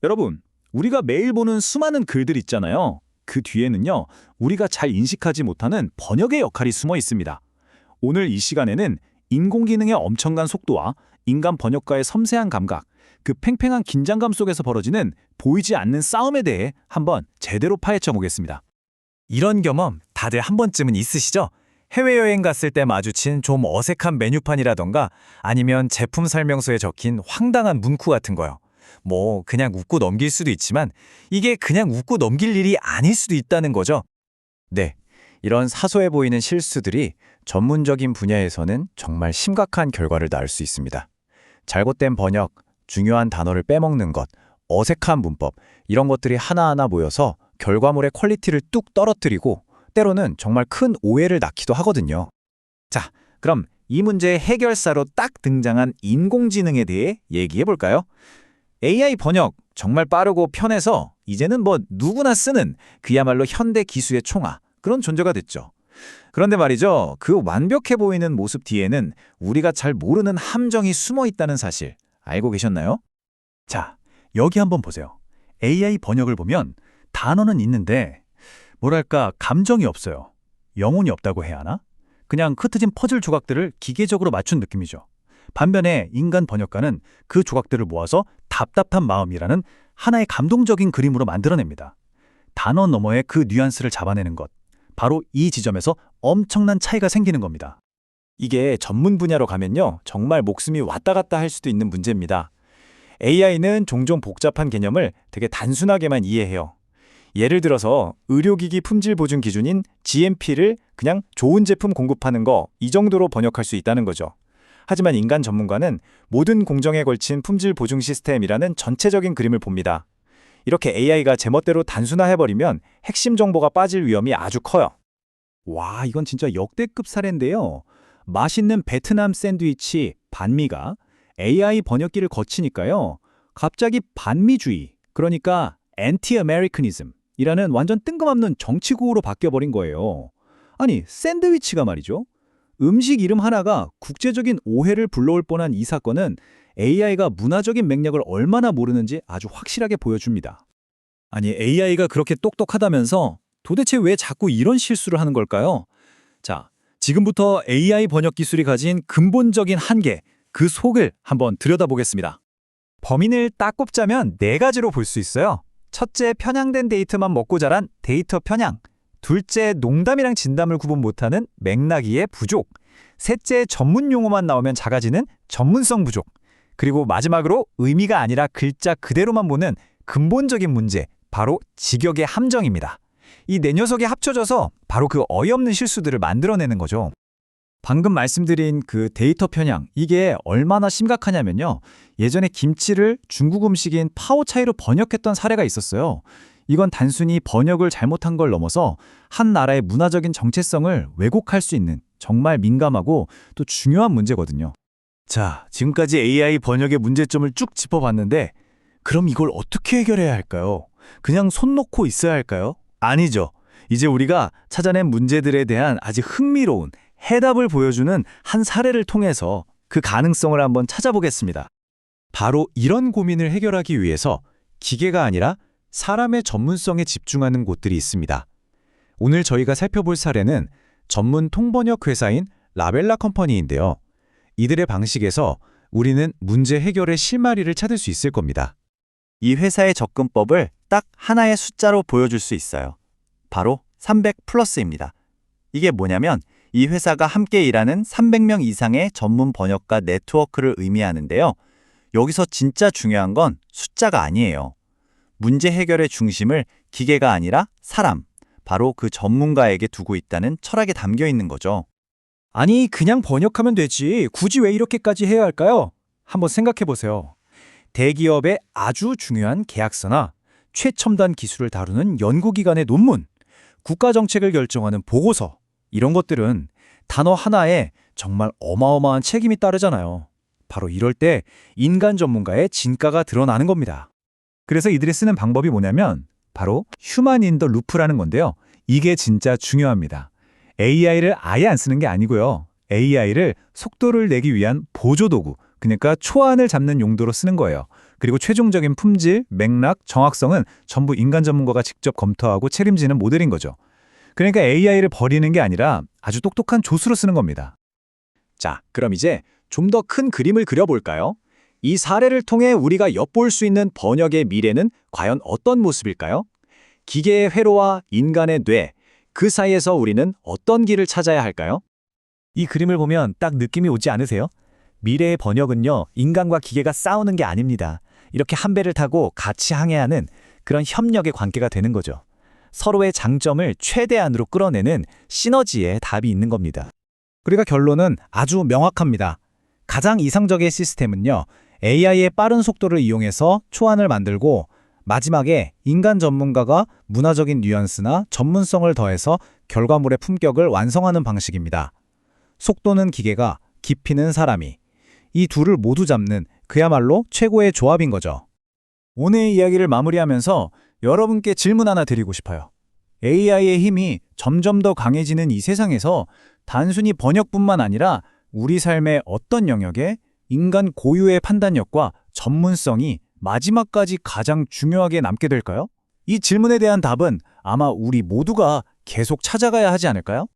여러분, 우리가 매일 보는 수많은 글들 있잖아요. 그 뒤에는요, 우리가 잘 인식하지 못하는 번역의 역할이 숨어 있습니다. 오늘 이 시간에는 인공지능의 엄청난 속도와 인간 번역가의 섬세한 감각, 그 팽팽한 긴장감 속에서 벌어지는 보이지 않는 싸움에 대해 한번 제대로 파헤쳐 보겠습니다. 이런 경험 다들 한 번쯤은 있으시죠? 해외여행 갔을 때 마주친 좀 어색한 메뉴판이라던가 아니면 제품 설명서에 적힌 황당한 문구 같은 거요. 뭐 그냥 웃고 넘길 수도 있지만 이게 그냥 웃고 넘길 일이 아닐 수도 있다는 거죠. 네, 이런 사소해 보이는 실수들이 전문적인 분야에서는 정말 심각한 결과를 낳을 수 있습니다. 잘못된 번역, 중요한 단어를 빼먹는 것, 어색한 문법 이런 것들이 하나하나 모여서 결과물의 퀄리티를 뚝 떨어뜨리고 때로는 정말 큰 오해를 낳기도 하거든요. 자, 그럼 이 문제의 해결사로 딱 등장한 인공지능에 대해 얘기해 볼까요? AI 번역 정말 빠르고 편해서 이제는 뭐 누구나 쓰는 그야말로 현대 기술의 총아, 그런 존재가 됐죠. 그런데 말이죠, 그 완벽해 보이는 모습 뒤에는 우리가 잘 모르는 함정이 숨어 있다는 사실 알고 계셨나요? 자, 여기 한번 보세요. AI 번역을 보면 단어는 있는데 뭐랄까 감정이 없어요. 영혼이 없다고 해야 하나? 그냥 흩어진 퍼즐 조각들을 기계적으로 맞춘 느낌이죠. 반면에 인간 번역가는 그 조각들을 모아서 답답한 마음이라는 하나의 감동적인 그림으로 만들어냅니다. 단어 너머의 그 뉘앙스를 잡아내는 것. 바로 이 지점에서 엄청난 차이가 생기는 겁니다. 이게 전문 분야로 가면요, 정말 목숨이 왔다 갔다 할 수도 있는 문제입니다. AI는 종종 복잡한 개념을 되게 단순하게만 이해해요. 예를 들어서 의료기기 품질 보증 기준인 GMP를 그냥 좋은 제품 공급하는 거, 이 정도로 번역할 수 있다는 거죠. 하지만 인간 전문가는 모든 공정에 걸친 품질 보증 시스템이라는 전체적인 그림을 봅니다. 이렇게 AI가 제멋대로 단순화해버리면 핵심 정보가 빠질 위험이 아주 커요. 와, 이건 진짜 역대급 사례인데요. 맛있는 베트남 샌드위치 반미가 AI 번역기를 거치니까요. 갑자기 반미주의, 그러니까 엔티 아메리카니즘이라는 완전 뜬금없는 정치구호로 바뀌어버린 거예요. 아니, 샌드위치가 말이죠. 음식 이름 하나가 국제적인 오해를 불러올 뻔한 이 사건은 AI가 문화적인 맥락을 얼마나 모르는지 아주 확실하게 보여줍니다. 아니, AI가 그렇게 똑똑하다면서 도대체 왜 자꾸 이런 실수를 하는 걸까요? 자, 지금부터 AI 번역 기술이 가진 근본적인 한계, 그 속을 한번 들여다보겠습니다. 범인을 딱 꼽자면 네 가지로 볼 수 있어요. 첫째, 편향된 데이터만 먹고 자란 데이터 편향. 둘째, 농담이랑 진담을 구분 못하는 맥락이의 부족. 셋째, 전문 용어만 나오면 작아지는 전문성 부족. 그리고 마지막으로 의미가 아니라 글자 그대로만 보는 근본적인 문제, 바로 직역의 함정입니다. 이 네 녀석이 합쳐져서 바로 그 어이없는 실수들을 만들어내는 거죠. 방금 말씀드린 그 데이터 편향, 이게 얼마나 심각하냐면요. 예전에 김치를 중국 음식인 파오차이로 번역했던 사례가 있었어요. 이건 단순히 번역을 잘못한 걸 넘어서 한 나라의 문화적인 정체성을 왜곡할 수 있는 정말 민감하고 또 중요한 문제거든요. 자, 지금까지 AI 번역의 문제점을 쭉 짚어봤는데 그럼 이걸 어떻게 해결해야 할까요? 그냥 손 놓고 있어야 할까요? 아니죠. 이제 우리가 찾아낸 문제들에 대한 아주 흥미로운 해답을 보여주는 한 사례를 통해서 그 가능성을 한번 찾아보겠습니다. 바로 이런 고민을 해결하기 위해서 기계가 아니라 사람의 전문성에 집중하는 곳들이 있습니다. 오늘 저희가 살펴볼 사례는 전문 통번역 회사인 라벨라 컴퍼니인데요. 이들의 방식에서 우리는 문제 해결의 실마리를 찾을 수 있을 겁니다. 이 회사의 접근법을 딱 하나의 숫자로 보여줄 수 있어요. 바로 300+입니다. 이게 뭐냐면 이 회사가 함께 일하는 300명 이상의 전문 번역가 네트워크를 의미하는데요. 여기서 진짜 중요한 건 숫자가 아니에요. 문제 해결의 중심을 기계가 아니라 사람, 바로 그 전문가에게 두고 있다는 철학에 담겨 있는 거죠. 아니, 그냥 번역하면 되지. 굳이 왜 이렇게까지 해야 할까요? 한번 생각해 보세요. 대기업의 아주 중요한 계약서나 최첨단 기술을 다루는 연구기관의 논문, 국가정책을 결정하는 보고서, 이런 것들은 단어 하나에 정말 어마어마한 책임이 따르잖아요. 바로 이럴 때 인간 전문가의 진가가 드러나는 겁니다. 그래서 이들이 쓰는 방법이 뭐냐면 바로 휴먼 인 더 루프라는 건데요. 이게 진짜 중요합니다. AI를 아예 안 쓰는 게 아니고요. AI를 속도를 내기 위한 보조도구, 그러니까 초안을 잡는 용도로 쓰는 거예요. 그리고 최종적인 품질, 맥락, 정확성은 전부 인간 전문가가 직접 검토하고 책임지는 모델인 거죠. 그러니까 AI를 버리는 게 아니라 아주 똑똑한 조수로 쓰는 겁니다. 자, 그럼 이제 좀 더 큰 그림을 그려볼까요? 이 사례를 통해 우리가 엿볼 수 있는 번역의 미래는 과연 어떤 모습일까요? 기계의 회로와 인간의 뇌, 그 사이에서 우리는 어떤 길을 찾아야 할까요? 이 그림을 보면 딱 느낌이 오지 않으세요? 미래의 번역은요, 인간과 기계가 싸우는 게 아닙니다. 이렇게 한 배를 타고 같이 항해하는 그런 협력의 관계가 되는 거죠. 서로의 장점을 최대한으로 끌어내는 시너지에 답이 있는 겁니다. 그러니까 결론은 아주 명확합니다. 가장 이상적인 시스템은요, AI의 빠른 속도를 이용해서 초안을 만들고 마지막에 인간 전문가가 문화적인 뉘앙스나 전문성을 더해서 결과물의 품격을 완성하는 방식입니다. 속도는 기계가, 깊이는 사람이. 이 둘을 모두 잡는 그야말로 최고의 조합인 거죠. 오늘의 이야기를 마무리하면서 여러분께 질문 하나 드리고 싶어요. AI의 힘이 점점 더 강해지는 이 세상에서 단순히 번역뿐만 아니라 우리 삶의 어떤 영역에 인간 고유의 판단력과 전문성이 마지막까지 가장 중요하게 남게 될까요? 이 질문에 대한 답은 아마 우리 모두가 계속 찾아가야 하지 않을까요?